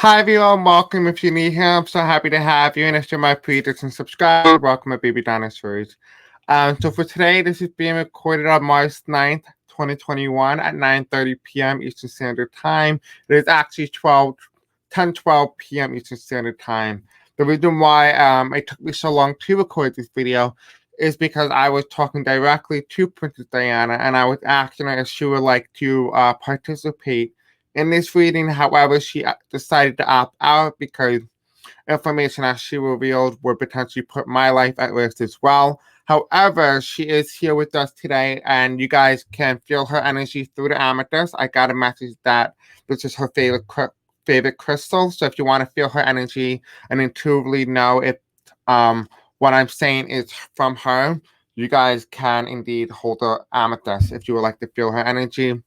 Hi everyone, welcome if you're new here. I'm so happy to have you, and if you're my previous and subscribers, welcome my baby dinosaurs. So for today, this is being recorded on March 9th, 2021 at 9:30 p.m. Eastern Standard Time. It is actually 10:12 p.m. Eastern Standard Time. The reason why it took me so long to record this video is because I was talking directly to Princess Diana, and I was asking her if she would like to participate in this reading. However, she decided to opt out because information that she revealed would potentially put my life at risk as well. However, she is here with us today, and you guys can feel her energy through the amethyst. I got a message that this is her favorite crystal. So if you want to feel her energy and intuitively know if what I'm saying is from her, you guys can indeed hold the amethyst if you would like to feel her energy.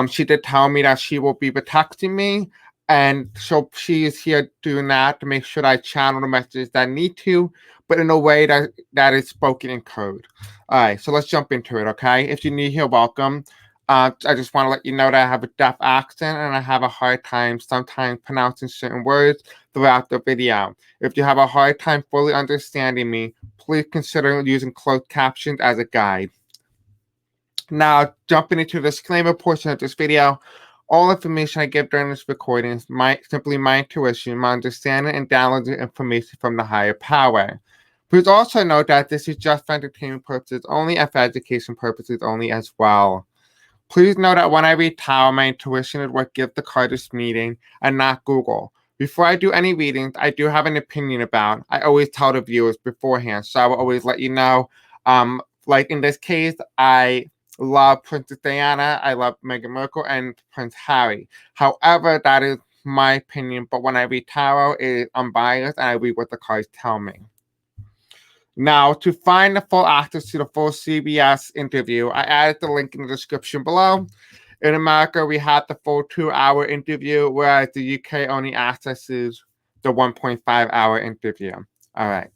She did tell me that she will be protecting me, and so she is here doing that to make sure I channel the messages that I need to, but in a way that is spoken in code. All right, so let's jump into it, okay? If you're new here, welcome. I just want to let you know that I have a deaf accent and I have a hard time sometimes pronouncing certain words throughout the video. If you have a hard time fully understanding me, please consider using closed captions as a guide. Now, jumping into the disclaimer portion of this video, all information I give during this recording is simply my intuition, my understanding, and downloading information from the higher power. Please also note that this is just for entertainment purposes only and for education purposes only as well. Please know that when I read tarot, my intuition is what gives the card its meaning and not Google. Before I do any readings, I do have an opinion about. I always tell the viewers beforehand, so I will always let you know. Like in this case, I love Princess Diana, I love Megan Markle, and Prince Harry. However, that is my opinion, but when I read tarot, it is unbiased and I read what the cards tell me. Now, to find the full access to the full CBS interview, I added the link in the description below. In America, we had the full 2-hour interview, whereas the UK only accesses the 1.5-hour interview. All right.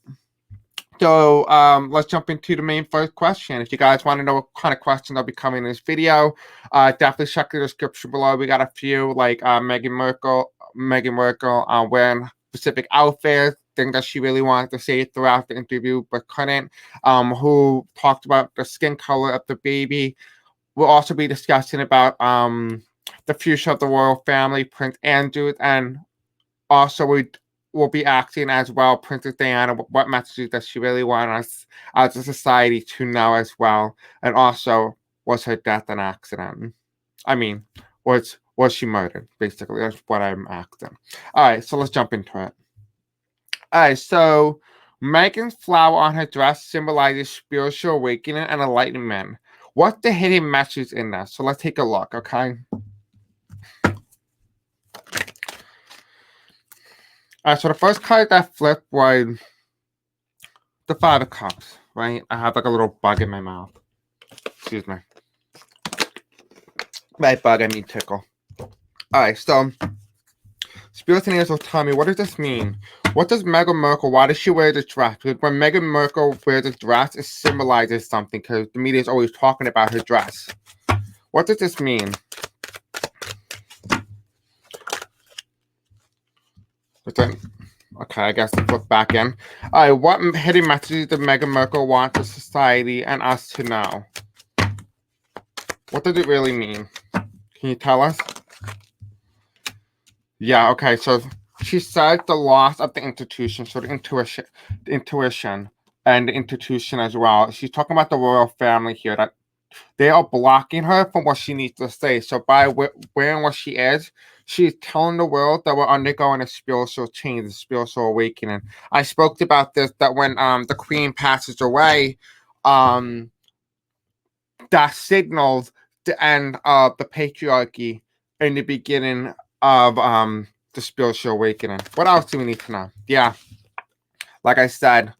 So let's jump into the main first question. If you guys want to know what kind of questions I'll be coming in this video, definitely check the description below. We got a few like Megan Markle wearing specific outfits, things that she really wanted to say throughout the interview but couldn't. Who talked about the skin color of the baby. We'll also be discussing about the future of the royal family, Prince Andrew, and also we'll be asking as well, Princess Diana, what messages does she really want us as a society to know as well? And also, was her death an accident? I mean, was she murdered? Basically, that's what I'm asking. All right, so let's jump into it. All right, so Megan's flower on her dress symbolizes spiritual awakening and enlightenment. What's the hidden message in that? So let's take a look, okay? So the first card that flipped was the Five of Cups, right? I have like a little bug in my mouth. Excuse me. By bug, I mean tickle. Alright, so Spirits and Angels will tell me, what does this mean? What does Meghan Markle, why does she wear this dress? Because when Meghan Markle wears a dress, it symbolizes something because the media is always talking about her dress. What does this mean? Okay, I guess let's look back in. All right, what hidden messages did Meghan Markle want the society and us to know? What does it really mean? Can you tell us? Yeah, okay, so she said the loss of the institution, so the intuition and the institution as well. She's talking about the royal family here, that they are blocking her from what she needs to say. So by wearing what she is, she's telling the world that we're undergoing a spiritual change, a spiritual awakening. I spoke about this, that when the queen passes away, that signals the end of the patriarchy and the beginning of the spiritual awakening. What else do we need to know? Yeah, like I said,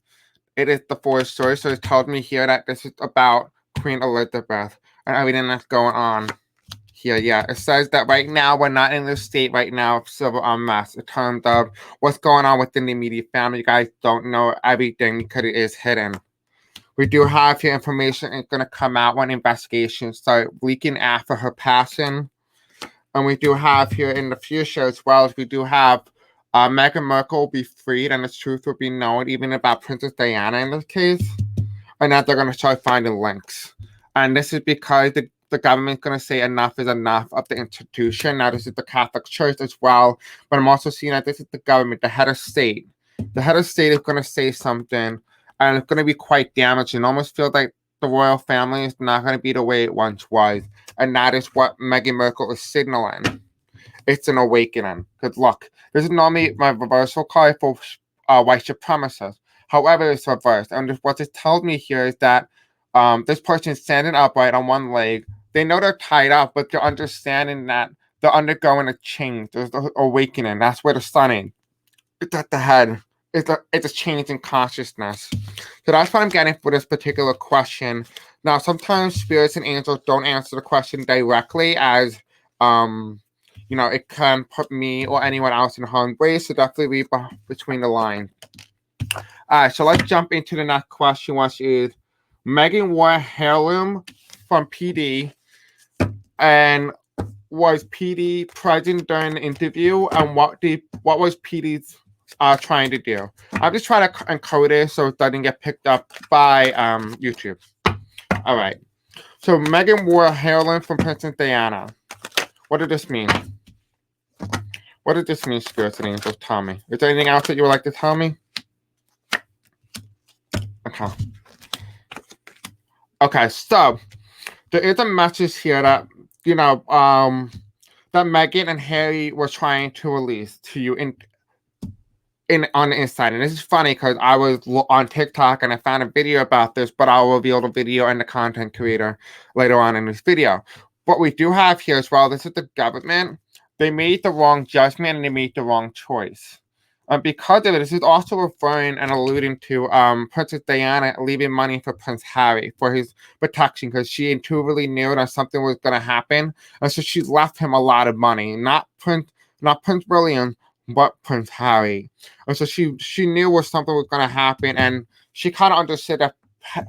it is the fourth story, so it tells me here that this is about Queen Elizabeth and everything that's going on here. Yeah, it says that right now we're not in the state right now of civil unrest in terms of what's going on within the immediate family. You guys don't know everything because it is hidden. We do have here information. It's going to come out when investigations start leaking after her passing. And we do have here in the future as well as we do have Meghan Markle will be freed and the truth will be known, even about Princess Diana in this case. And that they're going to start finding links. And this is because the government's going to say enough is enough of the institution. Now, this is the Catholic Church as well. But I'm also seeing that this is the government, the head of state. The head of state is going to say something, and it's going to be quite damaging. Almost feels like the royal family is not going to be the way it once was. And that is what Meghan Markle is signaling. It's an awakening. Good luck. This is normally my reversal card for white supremacists. However, it's reversed. And what it tells me here is that this person is standing upright on one leg. They know they're tied up, but they're understanding that they're undergoing a change. There's the awakening. That's where the sun is. It's at the head. It's a change in consciousness. So that's what I'm getting for this particular question. Now, sometimes spirits and angels don't answer the question directly, as it can put me or anyone else in harm's way. So definitely read between the lines. All right, so let's jump into the next question, which is Megan wore a heirloom from PD, and was PD present during the interview, and what was PD's trying to do? I'm just trying to encode it so it doesn't get picked up by YouTube. All right, so Megan wore a heirloom from Princess Diana. What did this mean? What did this mean, spirits and angels? Tell me. Is there anything else that you would like to tell me? Okay, so there is a message here that that Meghan and Harry were trying to release to you on the inside. And this is funny because I was on TikTok and I found a video about this, but I'll reveal the video and the content creator later on in this video. What we do have here as well, this is the government. They made the wrong judgment and they made the wrong choice. Because of it, this is also referring and alluding to Princess Diana leaving money for Prince Harry for his protection, because she intuitively knew that something was going to happen, and so she left him a lot of money. Not Prince William, but Prince Harry. And so she knew where something was going to happen, and she kind of understood that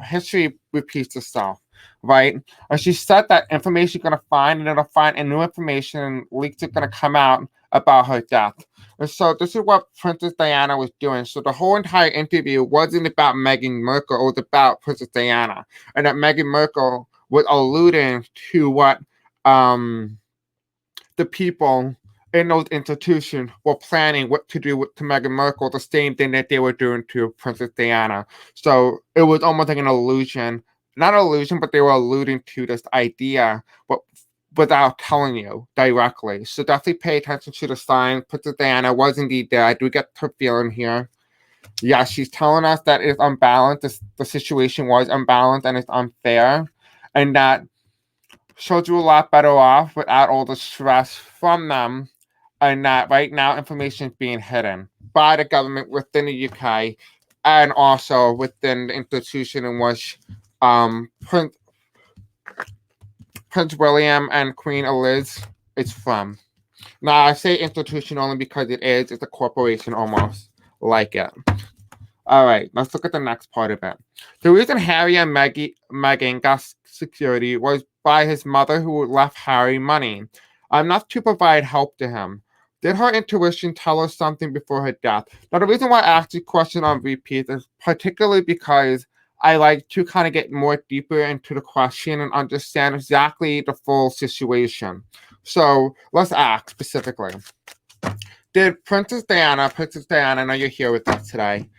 history repeats itself, right? And she said that information you're going to find, and it'll find a new information, and leaks are going to come out about her death. And so this is what Princess Diana was doing. So the whole entire interview wasn't about Meghan Markle, it was about Princess Diana. And that Meghan Markle was alluding to what the people in those institutions were planning what to do to Meghan Markle, the same thing that they were doing to Princess Diana. So it was almost like an illusion. Not an illusion, but they were alluding to this idea, but without telling you directly. So definitely pay attention to the sign. Princess Diana was indeed there. I do get her feeling here. Yeah, she's telling us that it's unbalanced. The situation was unbalanced and it's unfair. And that she'll do a lot better off without all the stress from them. And that right now information is being hidden by the government within the UK and also within the institution in which Prince William and Queen Elizabeth is from. Now, I say institution only because it's a corporation almost like it. All right, let's look at the next part of it. The reason Harry and Meghan got security was by his mother, who left Harry money, enough to provide help to him. Did her intuition tell her something before her death? Now, the reason why I asked the question on repeat is particularly because I like to kind of get more deeper into the question and understand exactly the full situation. So let's ask specifically. Did Princess Diana, I know you're here with us today.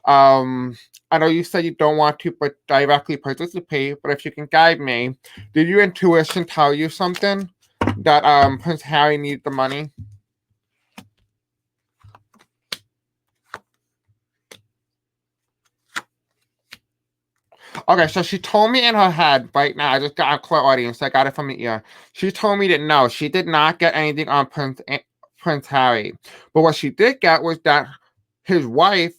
I know you said you don't want to directly participate, but if you can guide me, did your intuition tell you something that Prince Harry needed the money? Okay, so she told me in her head right now. I just got a clear audience. I got it from the ear. She told me that no, she did not get anything on Prince Harry. But what she did get was that his wife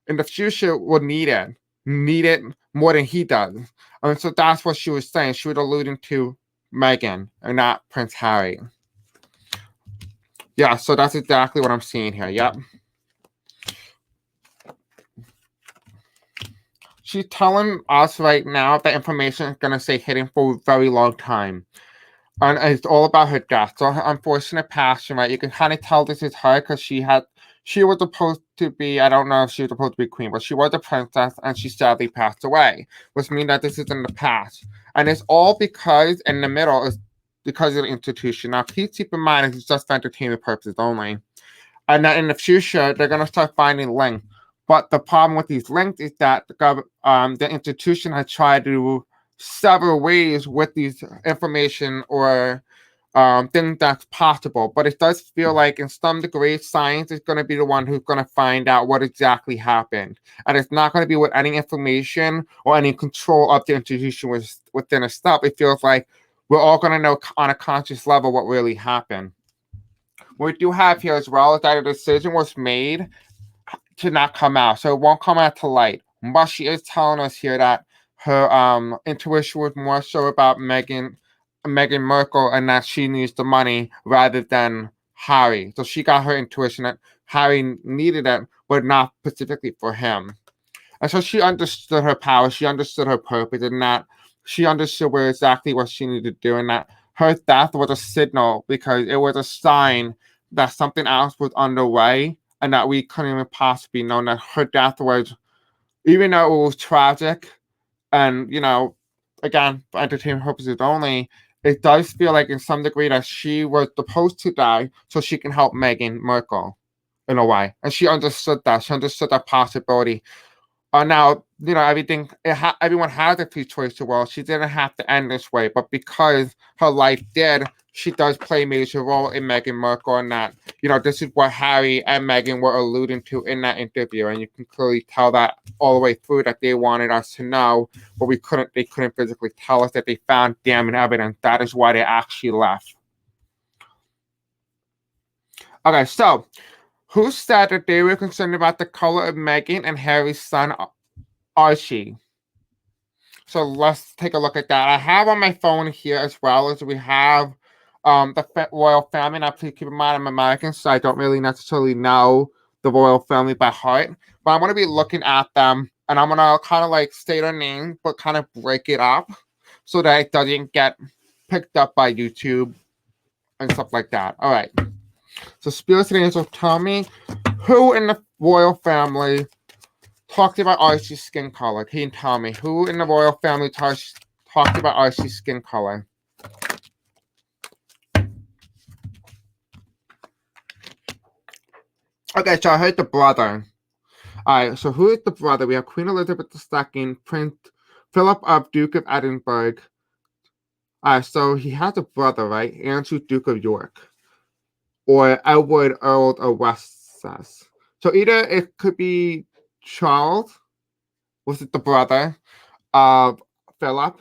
in the future would need it more than he does. And so that's what she was saying. She was alluding to Meghan and not Prince Harry. Yeah, so that's exactly what I'm seeing here. Yep. She's telling us right now that information is going to stay hidden for a very long time. And it's all about her death. So her unfortunate passing, right? You can kind of tell this is her because she was supposed to be, I don't know if she was supposed to be queen, but she was a princess and she sadly passed away, which means that this is in the past. And it's all because in the middle is because of the institution. Now, please keep in mind it's just for entertainment purposes only. And that in the future, they're going to start finding links. But the problem with these links is that the institution has tried to several ways with these information or things that's possible. But it does feel like, in some degree, science is going to be the one who's going to find out what exactly happened, and it's not going to be with any information or any control of the institution within itself. It feels like we're all going to know on a conscious level what really happened. What we do have here as well is that a decision was made to not come out, so it won't come out to light. But she is telling us here that her intuition was more so about Megan Markle and that she needs the money rather than Harry. So she got her intuition that Harry needed it, but not specifically for him. And so she understood her power, she understood her purpose, and that she understood where exactly what she needed to do, and that her death was a signal because it was a sign that something else was underway and that we couldn't even possibly know that her death was, even though it was tragic and, again, for entertainment purposes only, it does feel like in some degree that she was supposed to die so she can help Megan Markle in a way. And she understood that. She understood that possibility. Now, everyone has a free choice. Well, she didn't have to end this way, but because her life did, she does play a major role in Meghan Markle, and that, this is what Harry and Meghan were alluding to in that interview, and you can clearly tell that all the way through that they wanted us to know, but they couldn't physically tell us that they found damning evidence. That is why they actually left. Okay, so who said that they were concerned about the color of Meghan and Harry's son, Archie? So let's take a look at that. I have on my phone here as well as we have the royal family. Now, please keep in mind I'm American, so I don't really necessarily know the royal family by heart. But I'm going to be looking at them, and I'm going to kind of like say their name, but kind of break it up so that it doesn't get picked up by YouTube and stuff like that. All right. So Spirits and Angels, tell me who in the royal family talked about Archie's skin color. Can you tell me who in the royal family talked about Archie's skin color? Okay, so I heard the brother. All right, so who is the brother? We have Queen Elizabeth II, Prince Philip of Duke of Edinburgh. All right, so he has a brother, right? Andrew, Duke of York, or Edward, Earl of Wessex. So either it could be Charles, was it the brother of Philip?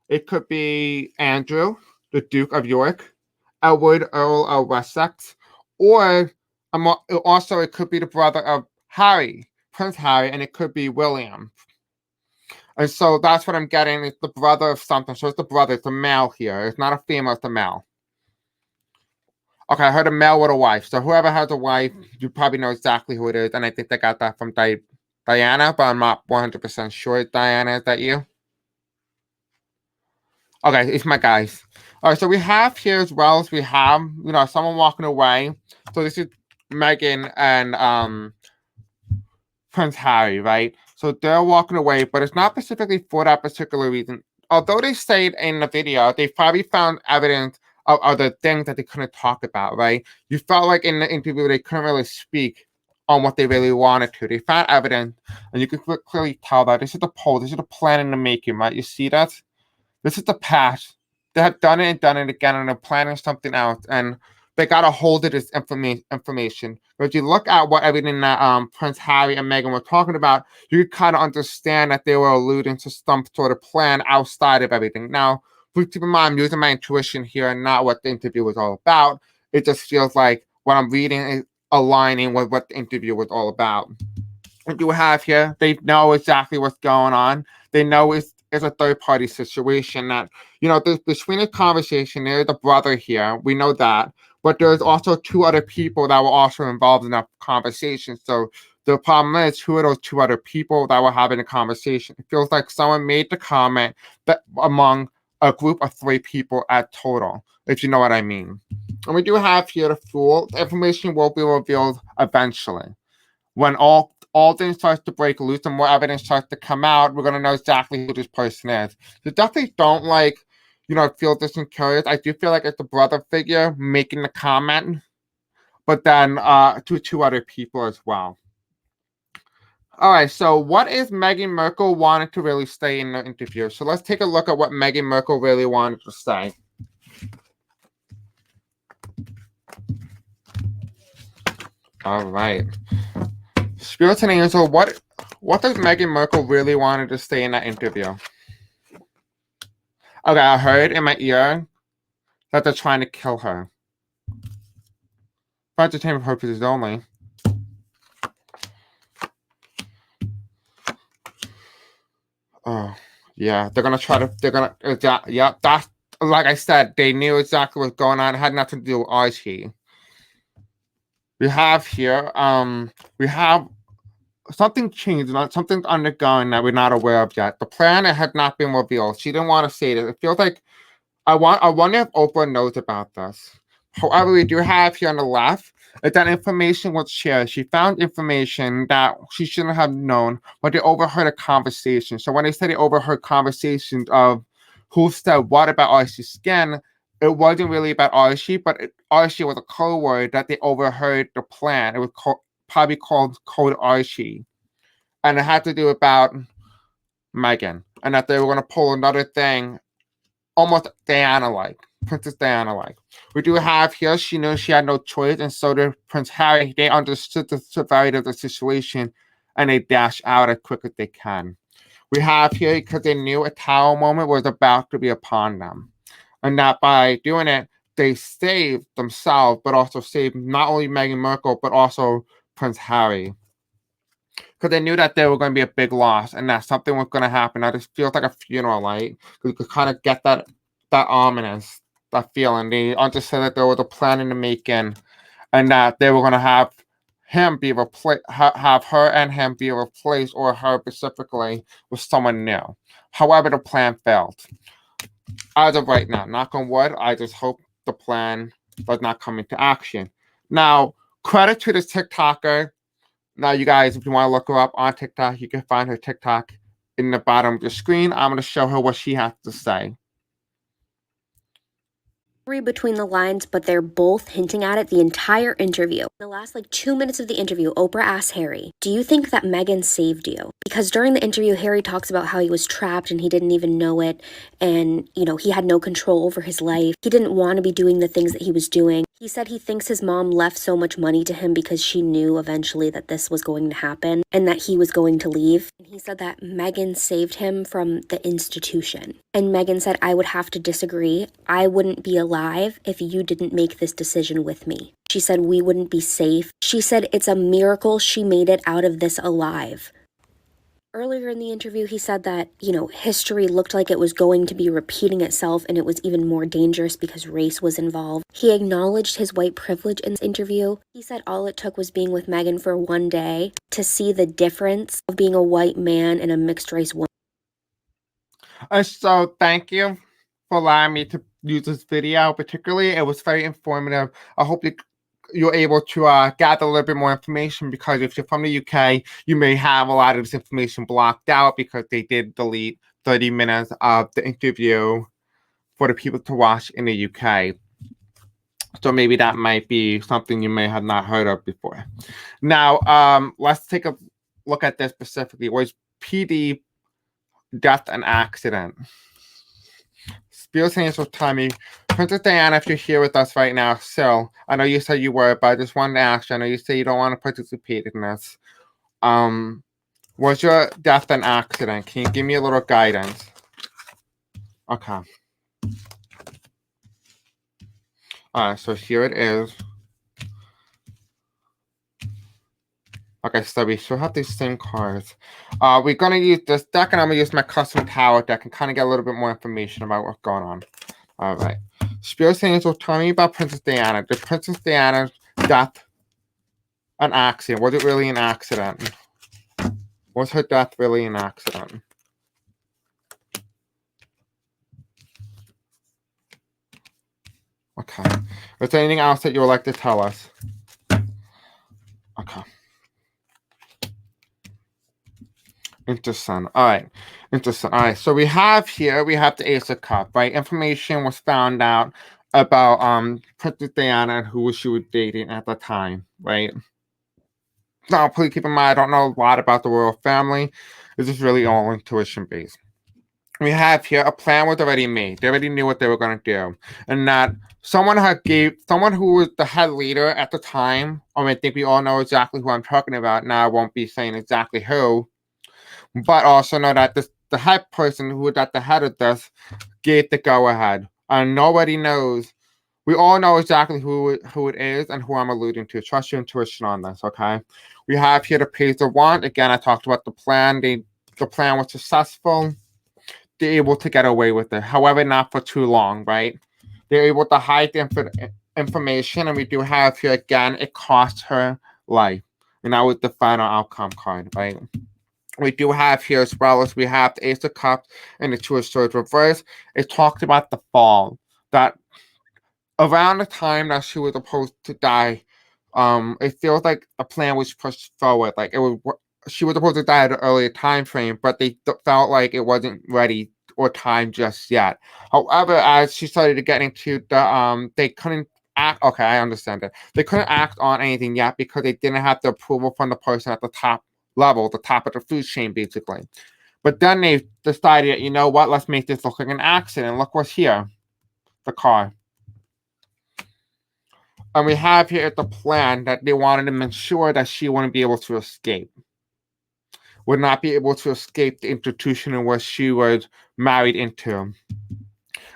It could be Andrew, the Duke of York, Edward, Earl of Wessex, or also it could be the brother of Harry, Prince Harry, and it could be William. And so that's what I'm getting. It's the brother of something. So it's the brother. It's a male here. It's not a female. It's a male. Okay, I heard a male with a wife. So whoever has a wife, you probably know exactly who it is. And I think they got that from Diana, but I'm not 100% sure. Diana, is that you? Okay, it's my guys. All right, so we have here as well as we have, someone walking away. So this is Meghan and Prince Harry, right? So they're walking away, but it's not specifically for that particular reason. Although they stayed in the video, they probably found evidence of other things that they couldn't talk about, right? You felt like in the interview they couldn't really speak on what they really wanted to. They found evidence, and you could clearly tell that this is the poll, this is the plan in the making, right? You see that? This is the past. They have done it and done it again, and they're planning something else, and they got a hold of this information. But if you look at what everything that Prince Harry and Meghan were talking about, you could kind of understand that they were alluding to some sort of plan outside of everything. Now, please keep in mind, I'm using my intuition here and not what the interview was all about. It just feels like what I'm reading is aligning with what the interview was all about. What you have here, they know exactly what's going on. They know it's a third-party situation that, between the conversation, there's a brother here. We know that. But there's also two other people that were also involved in that conversation. So the problem is, who are those two other people that were having a conversation? It feels like someone made the comment that among a group of 3 people at total, if you know what I mean. And we do have here the Fool. The information will be revealed eventually. When all things starts to break loose and more evidence starts to come out, we're going to know exactly who this person is. So definitely don't feel this and curious. I do feel like it's the brother figure making the comment, but then to 2 other people as well. All right, so what is Megan Markle wanted to really say in the interview? So let's take a look at what Megan Markle really wanted to say. All right. Spirits and Angel, what does Megan Markle really wanted to say in that interview? Okay, I heard in my ear that they're trying to kill her. For entertainment purposes only. Oh, yeah. They're gonna that's like I said, they knew exactly what's going on. It had nothing to do with Archie. We have here, we have something changed, something's undergoing that we're not aware of yet. The plan had not been revealed. She didn't want to say it. It feels like I wonder if Oprah knows about this. However, we do have here on the left that information was shared. She found information that she shouldn't have known, but they overheard a conversation. So when they said they overheard conversations of who said what about Archie's skin, it wasn't really about Archie, but Archie was a code word that they overheard the plan. It was probably called Code Archie. And it had to do about Megan. And that they were going to pull another thing almost Diana-like. Princess Diana-like. We do have here, she knew she had no choice, and so did Prince Harry. They understood the severity of the situation, and they dashed out as quick as they can. We have here, because they knew a tower moment was about to be upon them. And that by doing it, they saved themselves, but also saved not only Meghan Markle, but also Prince Harry. Because they knew that there were going to be a big loss, and that something was going to happen. Now, this feels like a funeral, right? You could kind of get that ominous, that feeling. They understood that there was a plan in the making, and that they were going to have him be replaced, have her and him be replaced, or her specifically, with someone new. However, the plan failed. As of right now, knock on wood, I just hope the plan does not come into action. Now, credit to this TikToker. Now, you guys, if you want to look her up on TikTok, you can find her TikTok in the bottom of the screen. I'm going to show her what she has to say. Between the lines, but they're both hinting at it the entire interview. In the last 2 minutes of the interview, Oprah asks Harry, do you think that Megan saved you? Because during the interview, Harry talks about how he was trapped and he didn't even know it, and he had no control over his life. He didn't want to be doing the things that he was doing. He said he thinks his mom left so much money to him because she knew eventually that this was going to happen and that he was going to leave. And he said that Megan saved him from the institution. And Megan said, I would have to disagree. I wouldn't be alive if you didn't make this decision with me. She said we wouldn't be safe. She said it's a miracle she made it out of this alive. Earlier in the interview, he said that, history looked like it was going to be repeating itself, and it was even more dangerous because race was involved. He acknowledged his white privilege in this interview. He said all it took was being with Megan for one day to see the difference of being a white man and a mixed race woman. So thank you for allowing me to use this video. Particularly, it was very informative. I hope you're able to gather a little bit more information, because if you're from the UK, you may have a lot of this information blocked out because they did delete 30 minutes of the interview for the people to watch in the UK. So maybe that might be something you may have not heard of before. Now, let's take a look at this specifically. Was PD death an accident? Spiel saying so, Tommy. Princess Diana, if you're here with us right now, still, I know you said you were, but I just wanted to ask you. I know you say you don't want to participate in this. Was your death an accident? Can you give me a little guidance? Okay. Alright, so here it is. Okay, so we still have these same cards. We're going to use this deck, and I'm going to use my custom tower deck and kind of get a little bit more information about what's going on. All right. Spirit Angel, tell me about Princess Diana. Did Princess Diana's death an accident? Was it really an accident? Was her death really an accident? Okay. Is there anything else that you would like to tell us? Okay. Interesting. All right. Interesting. All right. So we have the Ace of Cups, right? Information was found out about Princess Diana and who she was dating at the time, right? Now, please keep in mind, I don't know a lot about the royal family. This is really all intuition based. We have here a plan was already made. They already knew what they were going to do, and that someone who was the head leader at the time. I think we all know exactly who I'm talking about. Now I won't be saying exactly who, but also know that the head person who was at the head of this gave the go ahead, and nobody knows. We all know exactly who it is and who I'm alluding to. Trust your intuition on this, okay? We have here the Page of Wands. Again, I talked about the plan. The plan was successful. They're able to get away with it. However, not for too long, right? They're able to hide the information, and we do have here, again, it cost her life. And that was the final outcome card, right? We do have here, as well as we have the Ace of Cups and the Two of Swords reverse. It talked about the fall. That around the time that she was supposed to die, it feels like a plan was pushed forward. Like she was supposed to die at an earlier time frame, but they felt like it wasn't ready or time just yet. However, as she started to get into the they couldn't act. Okay, I understand it. They couldn't act on anything yet because they didn't have the approval from the person at the top level, the top of the food chain, basically. But then they decided, you know what? Let's make this look like an accident. Look what's here, the car. And we have here the plan that they wanted to ensure that she wouldn't be able to escape. Would not be able to escape the institution in which she was married into.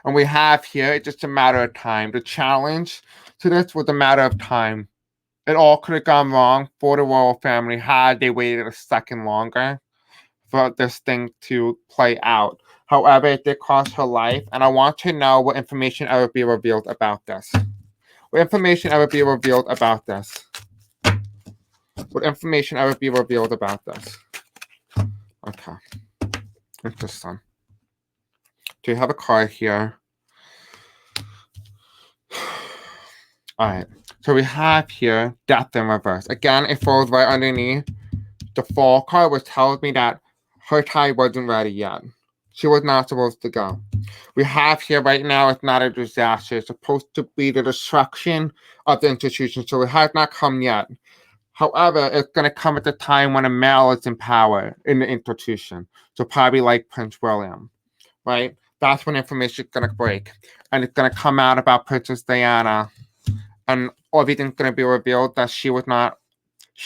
And we have here, it's just a matter of time. The challenge to this was a matter of time. It all could have gone wrong for the royal family had they waited a second longer for this thing to play out. However, it did cost her life, and I want to know what information ever be revealed about this. Would information ever be revealed about this? Would information ever be revealed about this? Okay. Interesting. Do you have a card here? Alright. So we have here Death in reverse. Again, it falls right underneath the Fall card, which tells me that her time wasn't ready yet. She was not supposed to go. We have here right now, it's not a disaster. It's supposed to be the destruction of the institution. So it has not come yet. However, it's going to come at the time when a male is in power in the institution. So probably like Prince William, right? That's when information is going to break. And it's going to come out about Princess Diana. And everything's going to be revealed that she was not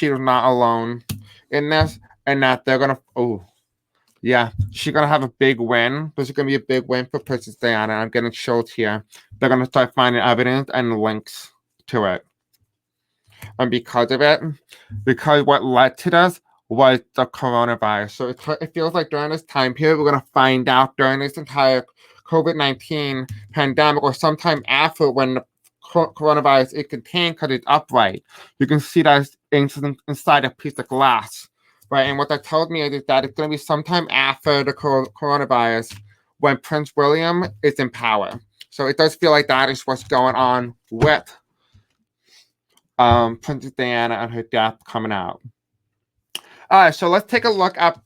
alone in this. And that they're going to, she's going to have a big win. This is going to be a big win for Princess Diana. I'm getting shows here. They're going to start finding evidence and links to it. And because of it, because what led to this was the coronavirus. So it feels like during this time period, we're going to find out during this entire COVID-19 pandemic or sometime after when the coronavirus is contained because it's upright. You can see that it's inside a piece of glass, right? And what that tells me is that it's going to be sometime after the coronavirus when Prince William is in power. So it does feel like that is what's going on with Princess Diana and her death coming out. All right, so let's take a look at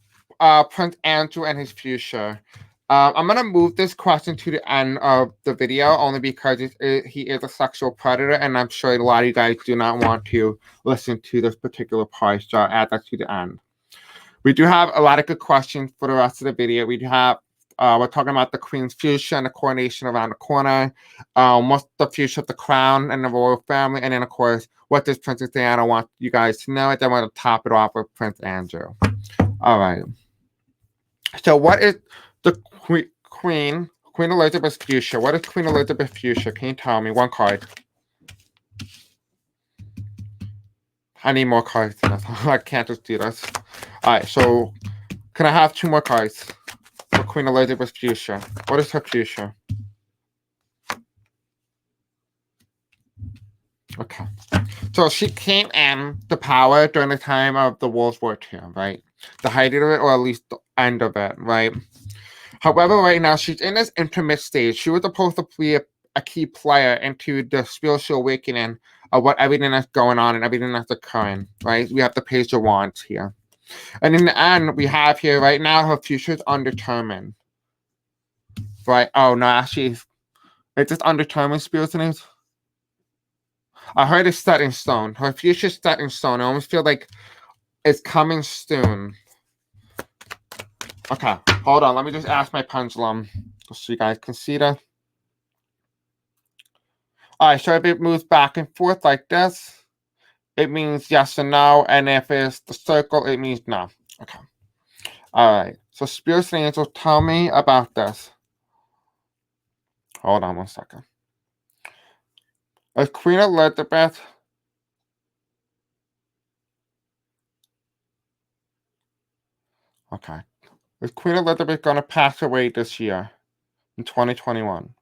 Prince Andrew and his future. I'm going to move this question to the end of the video only because he is a sexual predator, and I'm sure a lot of you guys do not want to listen to this particular part, so I'll add that to the end. We do have a lot of good questions for the rest of the video. We do have we're talking about the Queen's future and the coronation around the corner. What's the future of the crown and the royal family? And then, of course, what does Princess Diana want you guys to know? And then we're going to top it off with Prince Andrew. All right. So what is the Queen Elizabeth's future? What is Queen Elizabeth's future? Can you tell me? One card. I need more cards than this. I can't just do this. All right. So can I have 2 more cards? For Queen Elizabeth's future. What is her future? Okay. So she came in the power during the time of the World War II, right? The height of it, or at least the end of it, right? However, right now, she's in this intermediate stage. She was supposed to be a key player into the spiritual awakening of what everything that's going on and everything that's occurring, right? We have the Page of Wands here. And in the end, we have here right now her future is undetermined. Right? Oh, no, actually, it's just undetermined spiritual. I heard it's set in stone. Her future's set in stone. I almost feel like it's coming soon. Okay, hold on. Let me just ask my pendulum so you guys can see that. All right, so if it moves back and forth like this, it means yes and no. And if it's the circle, it means no. Okay. All right. So spirits and angels, tell me about this. Hold on one second. Is Queen Elizabeth okay? Is Queen Elizabeth going to pass away this year in 2021?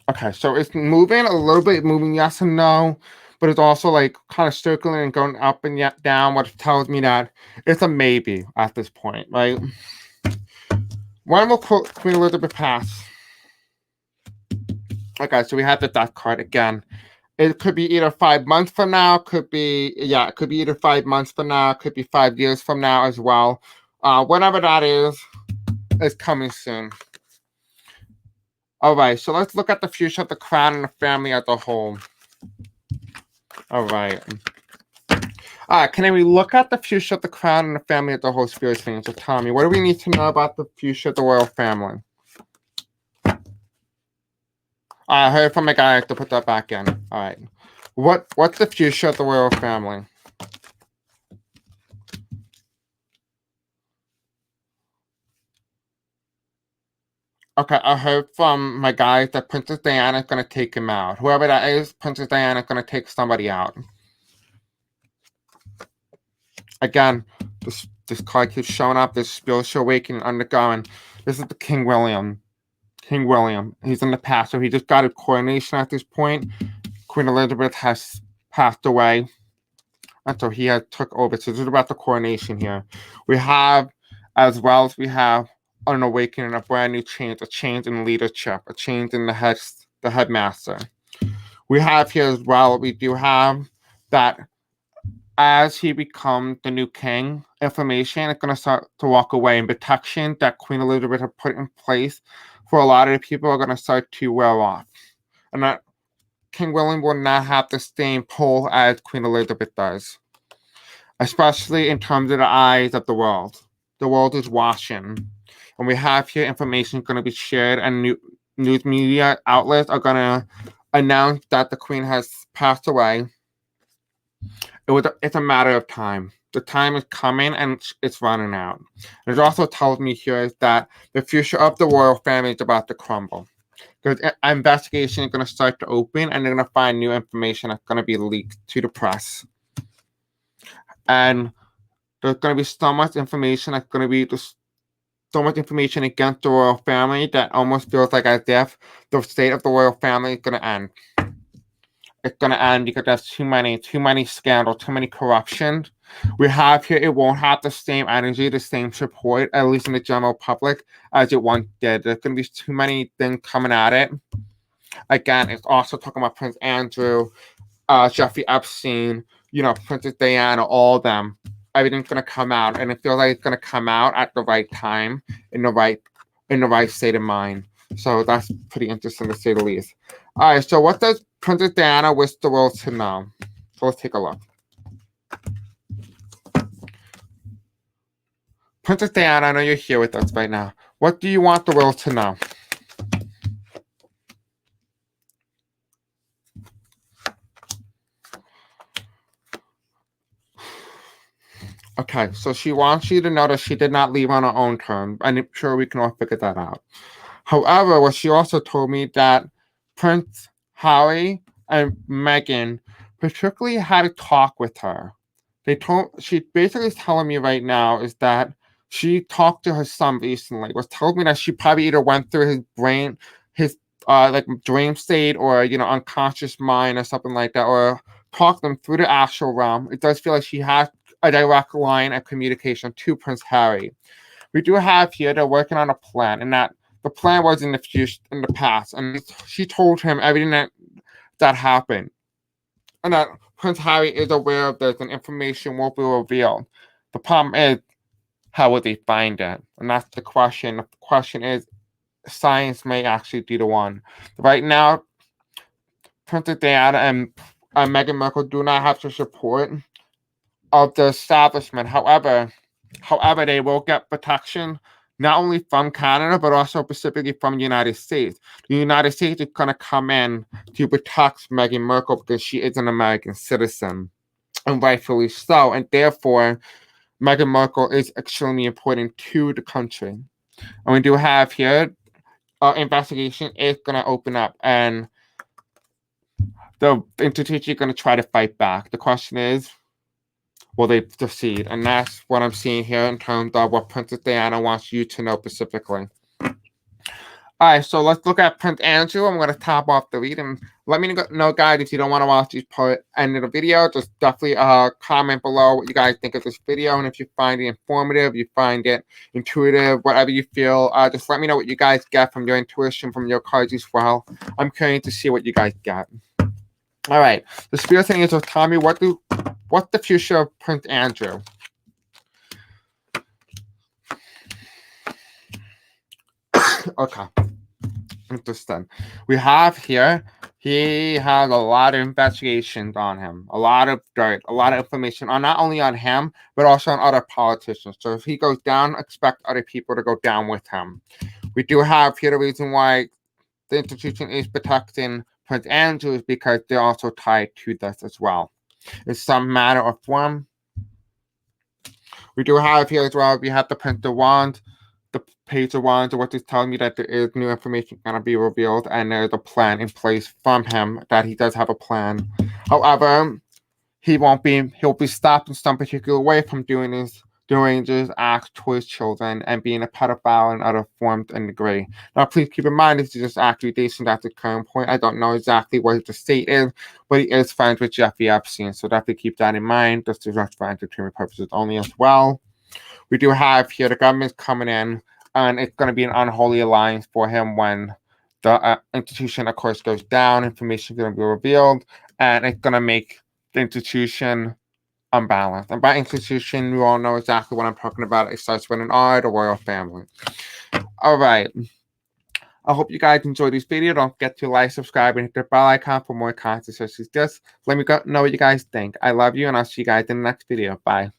Okay, so it's moving a little bit, moving yes and no, but it's also like kind of circling and going up and yet down, which tells me that it's a maybe at this point, right? When will Queen Elizabeth pass? Okay, so we have the death card again. It could be either 5 months from now, it could be either 5 months from now, it could be 5 years from now as well. Whatever that is coming soon. All right, so let's look at the future of the crown and the family as a whole. All right. Can we look at the future of the crown and the family as a whole, spirit things? So tell me, what do we need to know about the future of the royal family? I heard from a guy. I have to put that back in. All right. What's the future of the royal family? Okay, I heard from my guy that Princess Diana is going to take him out. Whoever that is, Princess Diana is going to take somebody out. Again, this card keeps showing up. This spiritual awakening undergoing. This is the King William. King William. He's in the past, so he just got a coronation at this point. Queen Elizabeth has passed away, and so he had took over. So this is about the coronation here. We have, as well as we have an awakening, a brand new change, a change in leadership, a change in the headmaster. We have here as well, we do have that as he becomes the new king, information is going to start to walk away, and protection that Queen Elizabeth had put in place for a lot of the people are going to start to wear off. And that King William will not have the same pull as Queen Elizabeth does, especially in terms of the eyes of the world. The world is watching. And we have here information going to be shared, and news media outlets are going to announce that the Queen has passed away. It's a matter of time. The time is coming and it's running out. It also tells me here is that the future of the royal family is about to crumble. Because an investigation is going to start to open, and they're going to find new information that's going to be leaked to the press. And there's going to be so much information that's going to be just so much information against the royal family that almost feels like as if the state of the royal family is going to end. It's going to end because there's too many scandals, too many corruption. We have here, it won't have the same energy, the same support, at least in the general public, as it once did. There's going to be too many things coming at it. Again, it's also talking about Prince Andrew, Jeffrey Epstein, Princess Diana, all of them. Everything's going to come out, and it feels like it's going to come out at the right time, in the right state of mind. So that's pretty interesting to say the least. All right, so what does Princess Diana wish the world to know? So let's take a look. Princess Diana, I know you're here with us right now. What do you want the world to know? Okay, so she wants you to know that she did not leave on her own terms. I'm sure we can all figure that out. However, what she also told me that Prince Harry and Meghan particularly had a talk with her. She basically is telling me right now is that she talked to her son recently, was told me that she probably either went through his brain, his like dream state or unconscious mind or something like that, or talk them through the astral realm. It does feel like she has a direct line of communication to Prince Harry. We do have here they're working on a plan, and that the plan was in the future, in the past, and she told him everything that happened, and that Prince Harry is aware of this, and information will be revealed. The problem is, how would they find it? And that's the question. The question is, science may actually be the one. Right now, Princess Diana and Meghan Markle do not have the support of the establishment. However, they will get protection not only from Canada, but also specifically from the United States. The United States is going to come in to protect Meghan Markle because she is an American citizen, and rightfully so. And therefore, Meghan Markle is extremely important to the country. And we do have here, investigation is going to open up, and the institution is going to try to fight back. The question is, will they succeed? And that's what I'm seeing here in terms of what Princess Diana wants you to know specifically. All right, so let's look at Prince Andrew. I'm going to top off the read, and let me know, guys, if you don't want to watch these part end of the video, just definitely comment below what you guys think of this video, and if you find it informative, you find it intuitive, whatever you feel, just let me know what you guys get from your intuition, from your cards as well. I'm curious to see what you guys get. All right, the spirit thing is, so tell me what's the future of Prince Andrew? Okay, interesting. We have here, he has a lot of investigations on him, a lot of dirt, a lot of information on not only on him, but also on other politicians. So if he goes down, expect other people to go down with him. We do have here the reason why the institution is protecting Prince Andrew is because they're also tied to this as well, in some manner or form. We do have here as well, we have the Prince of Wands, the Page of Wands, which is telling me that there is new information going to be revealed, and there's a plan in place from him, that he does have a plan. However, he'll be stopped in some particular way from doing just acts towards children and being a pedophile in other forms and degree. Now, please keep in mind, this is just accusations at the current point. I don't know exactly what the state is, but he is friends with Jeffrey Epstein, so definitely keep that in mind. This is just for entertainment purposes only as well. We do have here the government's coming in, and it's going to be an unholy alliance for him when the institution, of course, goes down. Information is going to be revealed, and it's going to make the institution unbalanced. And by institution, you all know exactly what I'm talking about. It starts with an R, the royal family. All right. I hope you guys enjoyed this video. Don't forget to like, subscribe, and hit the bell icon for more content such as this. Let me know what you guys think. I love you, and I'll see you guys in the next video. Bye.